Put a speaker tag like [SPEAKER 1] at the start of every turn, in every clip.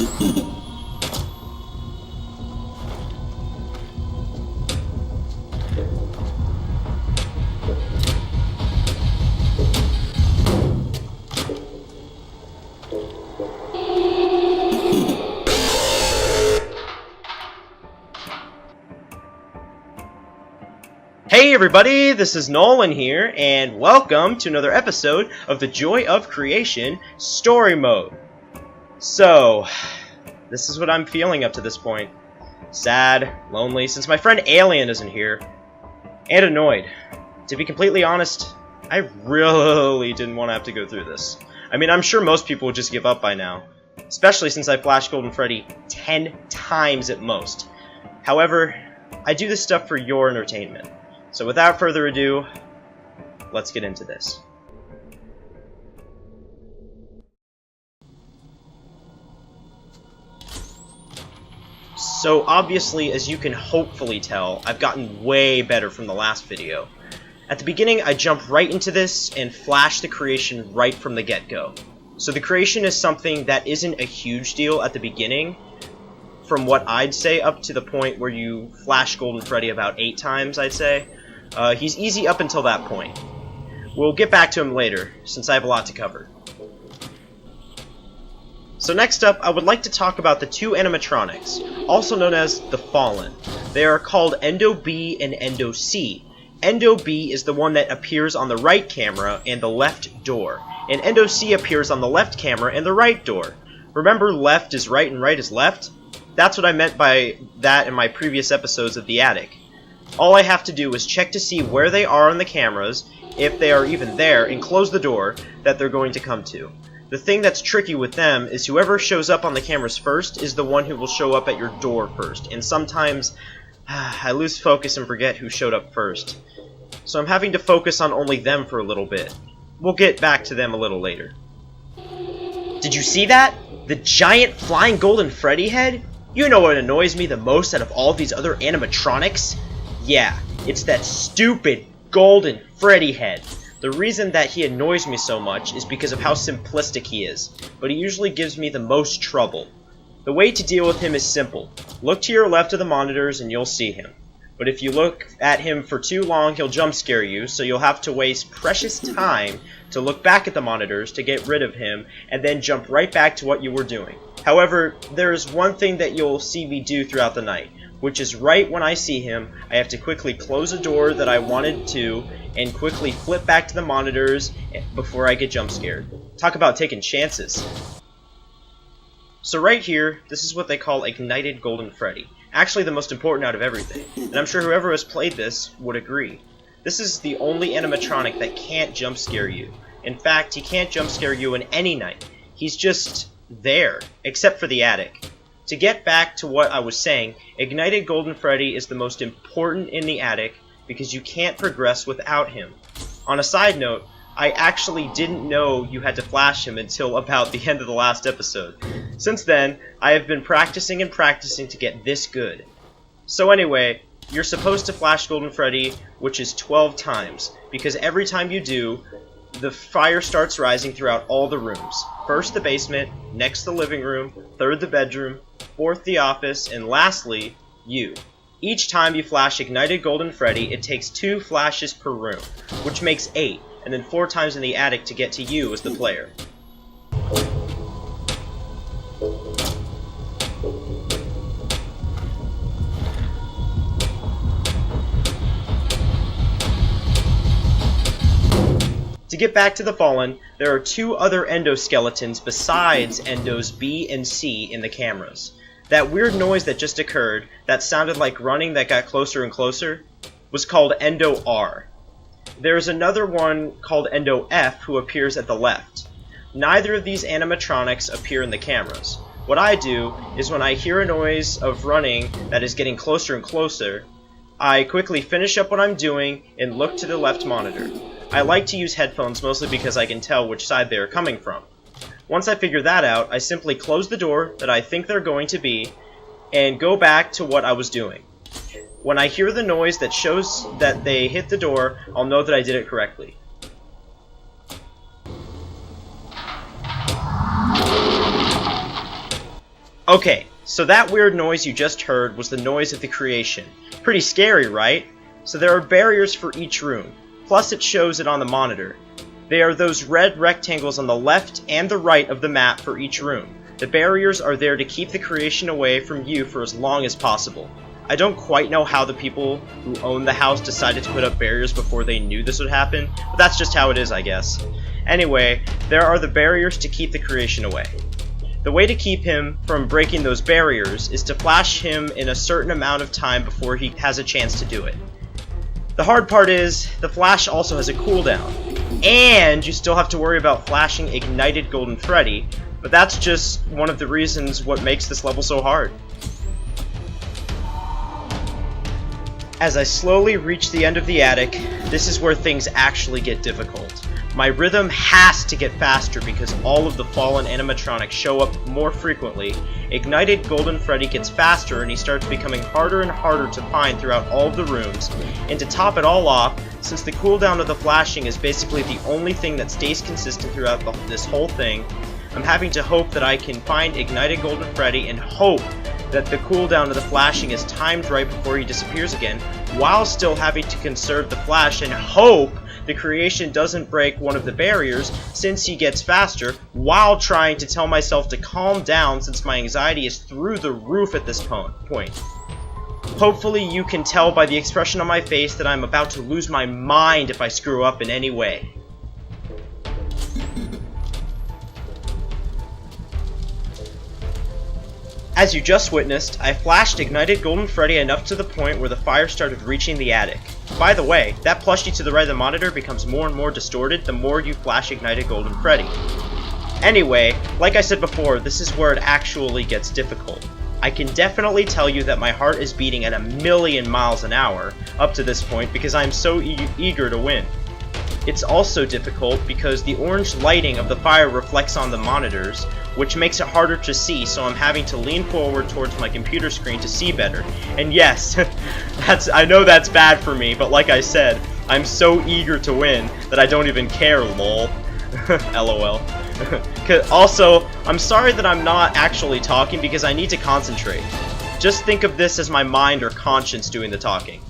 [SPEAKER 1] Hey everybody, this is Nolan here, and welcome to another episode of the Joy of Creation Story Mode. So, this is what I'm feeling up to this point. Sad, lonely, since my friend Alien isn't here, and annoyed. To be completely honest, I really didn't want to have to go through this. I mean, I'm sure most people would just give up by now, especially since I flashed Golden Freddy 10 times at most. However, I do this stuff for your entertainment. So without further ado, let's get into this. So obviously, as you can hopefully tell, I've gotten way better from the last video. At the beginning, I jumped right into this and flashed the creation right from the get-go. So the creation is something that isn't a huge deal at the beginning, from what I'd say up to the point where you flash Golden Freddy about 8 times, I'd say. He's easy up until that point. We'll get back to him later, since I have a lot to cover. So next up, I would like to talk about the two animatronics, also known as the Fallen. They are called Endo B and Endo C. Endo B is the one that appears on the right camera and the left door, and Endo C appears on the left camera and the right door. Remember, left is right and right is left? That's what I meant by that in my previous episodes of The Attic. All I have to do is check to see where they are on the cameras, if they are even there, and close the door that they're going to come to. The thing that's tricky with them is whoever shows up on the cameras first is the one who will show up at your door first, and sometimes I lose focus and forget who showed up first. So I'm having to focus on only them for a little bit. We'll get back to them a little later. Did you see that? The giant flying Golden Freddy head? You know what annoys me the most out of all these other animatronics? Yeah, it's that stupid Golden Freddy head. The reason that he annoys me so much is because of how simplistic he is, but he usually gives me the most trouble. The way to deal with him is simple. Look to your left of the monitors and you'll see him. But if you look at him for too long, he'll jump scare you, so you'll have to waste precious time to look back at the monitors to get rid of him, and then jump right back to what you were doing. However, there is one thing that you'll see me do throughout the night, which is right when I see him, I have to quickly close a door that I wanted to, and quickly flip back to the monitors before I get jump scared. Talk about taking chances. So right here, this is what they call Ignited Golden Freddy. Actually the most important out of everything, and I'm sure whoever has played this would agree. This is the only animatronic that can't jump scare you. In fact, he can't jump scare you in any night. He's just there, except for the attic. To get back to what I was saying, Ignited Golden Freddy is the most important in the attic because you can't progress without him. On a side note, I actually didn't know you had to flash him until about the end of the last episode. Since then, I have been practicing and practicing to get this good. So anyway, you're supposed to flash Golden Freddy, which is 12 times, because every time you do, the fire starts rising throughout all the rooms. First the basement, next the living room, third the bedroom, fourth the office, and lastly, you. Each time you flash Ignited Golden Freddy, it takes 2 flashes per room, which makes 8, and then 4 times in the attic to get to you as the player. To get back to the Fallen, there are 2 other endoskeletons besides Endos B and C in the cameras. That weird noise that just occurred, that sounded like running that got closer and closer, was called Endo R. There is another one called Endo F who appears at the left. Neither of these animatronics appear in the cameras. What I do is when I hear a noise of running that is getting closer and closer, I quickly finish up what I'm doing and look to the left monitor. I like to use headphones mostly because I can tell which side they are coming from. Once I figure that out, I simply close the door that I think they're going to be and go back to what I was doing. When I hear the noise that shows that they hit the door, I'll know that I did it correctly. Okay, so that weird noise you just heard was the noise of the creation. Pretty scary, right? So there are barriers for each room, plus it shows it on the monitor. They are those red rectangles on the left and the right of the map for each room. The barriers are there to keep the creation away from you for as long as possible. I don't quite know how the people who own the house decided to put up barriers before they knew this would happen, but that's just how it is, I guess. Anyway, there are the barriers to keep the creation away. The way to keep him from breaking those barriers is to flash him in a certain amount of time before he has a chance to do it. The hard part is, the flash also has a cooldown, and you still have to worry about flashing Ignited Golden Freddy, but that's just one of the reasons what makes this level so hard. As I slowly reach the end of the attic, this is where things actually get difficult. My rhythm has to get faster because all of the fallen animatronics show up more frequently. Ignited Golden Freddy gets faster and he starts becoming harder and harder to find throughout all of the rooms. And to top it all off, since the cooldown of the flashing is basically the only thing that stays consistent throughout this whole thing, I'm having to hope that I can find Ignited Golden Freddy and hope that the cooldown of the flashing is timed right before he disappears again, while still having to conserve the flash and hope the creation doesn't break one of the barriers since he gets faster, while trying to tell myself to calm down since my anxiety is through the roof at this point. Hopefully you can tell by the expression on my face that I'm about to lose my mind if I screw up in any way. As you just witnessed, I flashed Ignited Golden Freddy enough to the point where the fire started reaching the attic. By the way, that plushie to the right of the monitor becomes more and more distorted the more you flash Ignited Golden Freddy. Anyway, like I said before, this is where it actually gets difficult. I can definitely tell you that my heart is beating at 1,000,000 miles an hour up to this point because I'm so eager to win. It's also difficult because the orange lighting of the fire reflects on the monitors, which makes it harder to see, so I'm having to lean forward towards my computer screen to see better. And yes, I know that's bad for me, but like I said, I'm so eager to win that I don't even care, lol. LOL. Also, I'm sorry that I'm not actually talking because I need to concentrate. Just think of this as my mind or conscience doing the talking.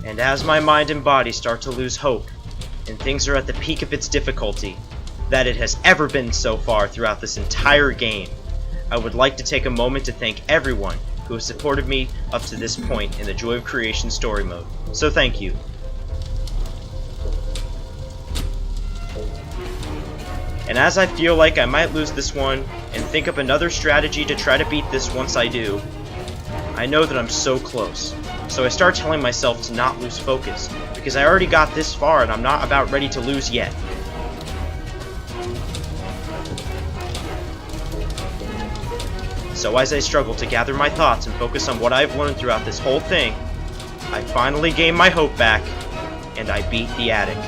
[SPEAKER 1] And as my mind and body start to lose hope, and things are at the peak of its difficulty, that it has ever been so far throughout this entire game, I would like to take a moment to thank everyone who has supported me up to this point in the Joy of Creation story mode. So thank you. And as I feel like I might lose this one, and think up another strategy to try to beat this once I do, I know that I'm so close. So I start telling myself to not lose focus, because I already got this far and I'm not about ready to lose yet. So as I struggle to gather my thoughts and focus on what I've learned throughout this whole thing, I finally gain my hope back, and I beat the attic.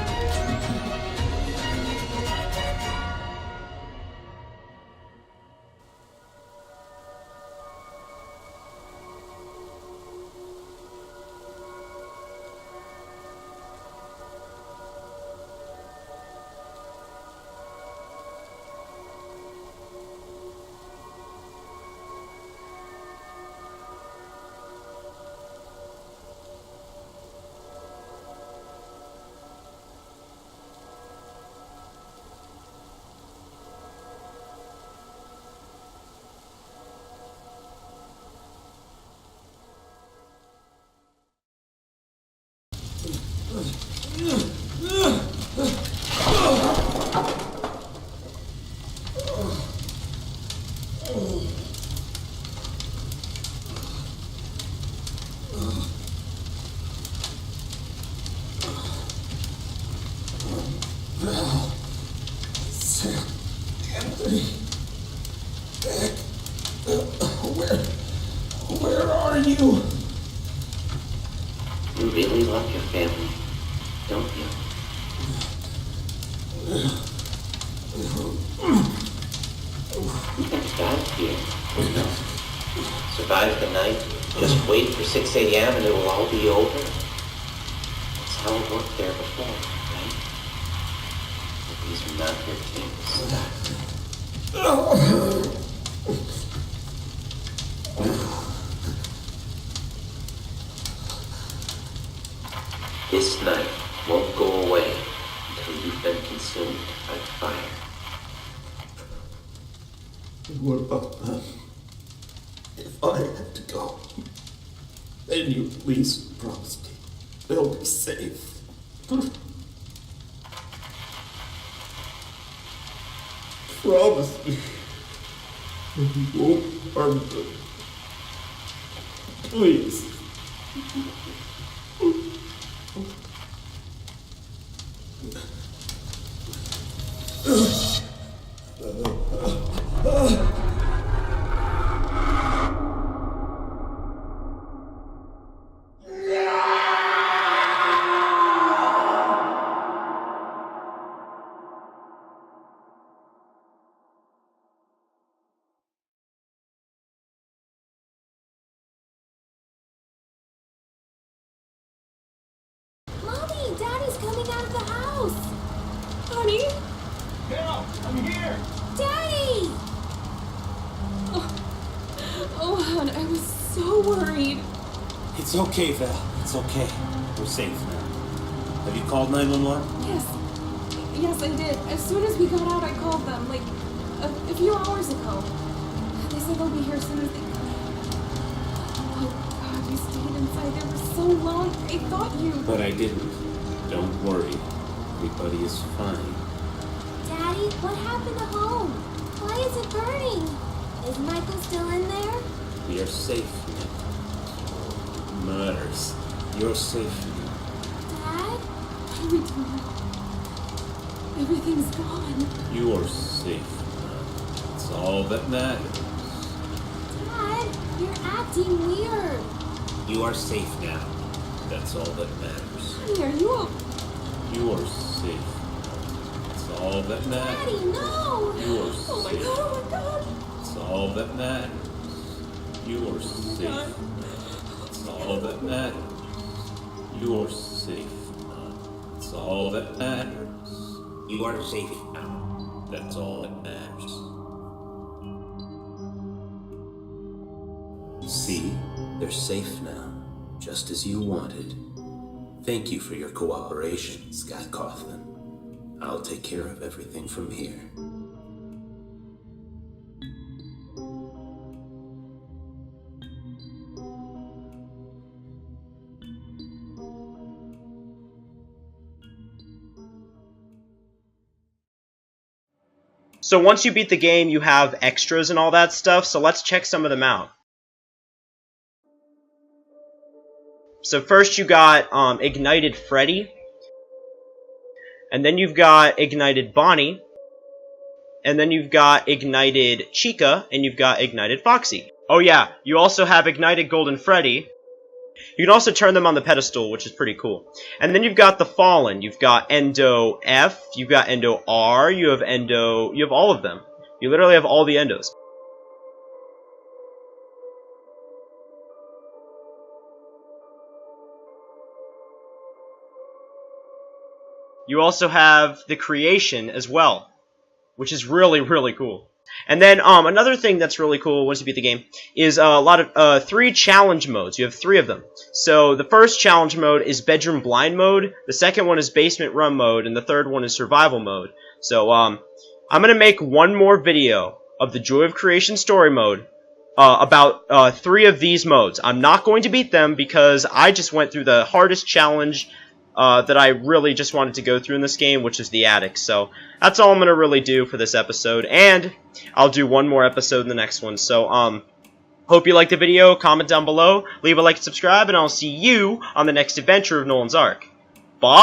[SPEAKER 2] Where are you?
[SPEAKER 3] You really love your family, don't you? You can survive here. Survive the night, Just wait for 6 a.m. and it'll all be over. That's how it worked there before, right? But these are not your things. This night won't go away until you've been consumed by fire.
[SPEAKER 2] What about them? If I have to go, then you please promise me they'll be safe. Promise me that you won't harm them. Please.
[SPEAKER 4] Mommy, Daddy's coming out of the house. Honey?
[SPEAKER 2] Cal, I'm here.
[SPEAKER 4] Daddy! Oh, hon, I was so worried.
[SPEAKER 5] It's okay, Val. It's okay. We're safe now. Have you called 911?
[SPEAKER 4] Yes, I did. As soon as we got out, I called them, like, a few hours ago. They said they'll be here as soon as they can. Oh, God, you stayed inside there for so long. I thought you...
[SPEAKER 5] But I didn't. Don't worry. Everybody is fine.
[SPEAKER 4] Daddy, what happened to home? Why is it burning? Is Michael still in there?
[SPEAKER 5] We are safe now. Matters. You're safe now.
[SPEAKER 4] Dad? What are we doing? Everything's gone.
[SPEAKER 5] You are safe now. That's all that matters.
[SPEAKER 4] Dad, you're acting weird.
[SPEAKER 5] You are safe now. That's all that matters.
[SPEAKER 4] Honey, are you okay?
[SPEAKER 5] You are safe. That's all that matters.
[SPEAKER 4] Daddy, no!
[SPEAKER 5] You are
[SPEAKER 4] Oh my
[SPEAKER 5] safe.
[SPEAKER 4] god, oh my god!
[SPEAKER 5] That's all that matters. You are safe. That's all that matters. You are safe now. That's all that matters. You are safe now. That's all that matters. See? They're safe now. Just as you wanted. Thank you for your cooperation, Scott Coughlin. I'll take care of everything from here.
[SPEAKER 1] So once you beat the game, you have extras and all that stuff, so let's check some of them out. So first you got Ignited Freddy, and then you've got Ignited Bonnie, and then you've got Ignited Chica, and you've got Ignited Foxy. Oh yeah, you also have Ignited Golden Freddy. You can also turn them on the pedestal, which is pretty cool. And then you've got the Fallen. You've got Endo F, you've got Endo R, you have all of them. You literally have all the Endos. You also have the Creation as well, which is really, really cool. And then another thing that's really cool once you beat the game is a lot of 3 challenge modes. You have 3 of them. So the first challenge mode is Bedroom Blind mode, the second one is Basement Run mode, and the third one is Survival mode. So I'm going to make one more video of the Joy of Creation story mode about 3 of these modes. I'm not going to beat them because I just went through the hardest challenge that I really just wanted to go through in this game, which is the attic. So that's all I'm going to really do for this episode, and I'll do one more episode in the next one. So hope you liked the video, comment down below, leave a like and subscribe, and I'll see you on the next adventure of Nolan's Ark. Bye!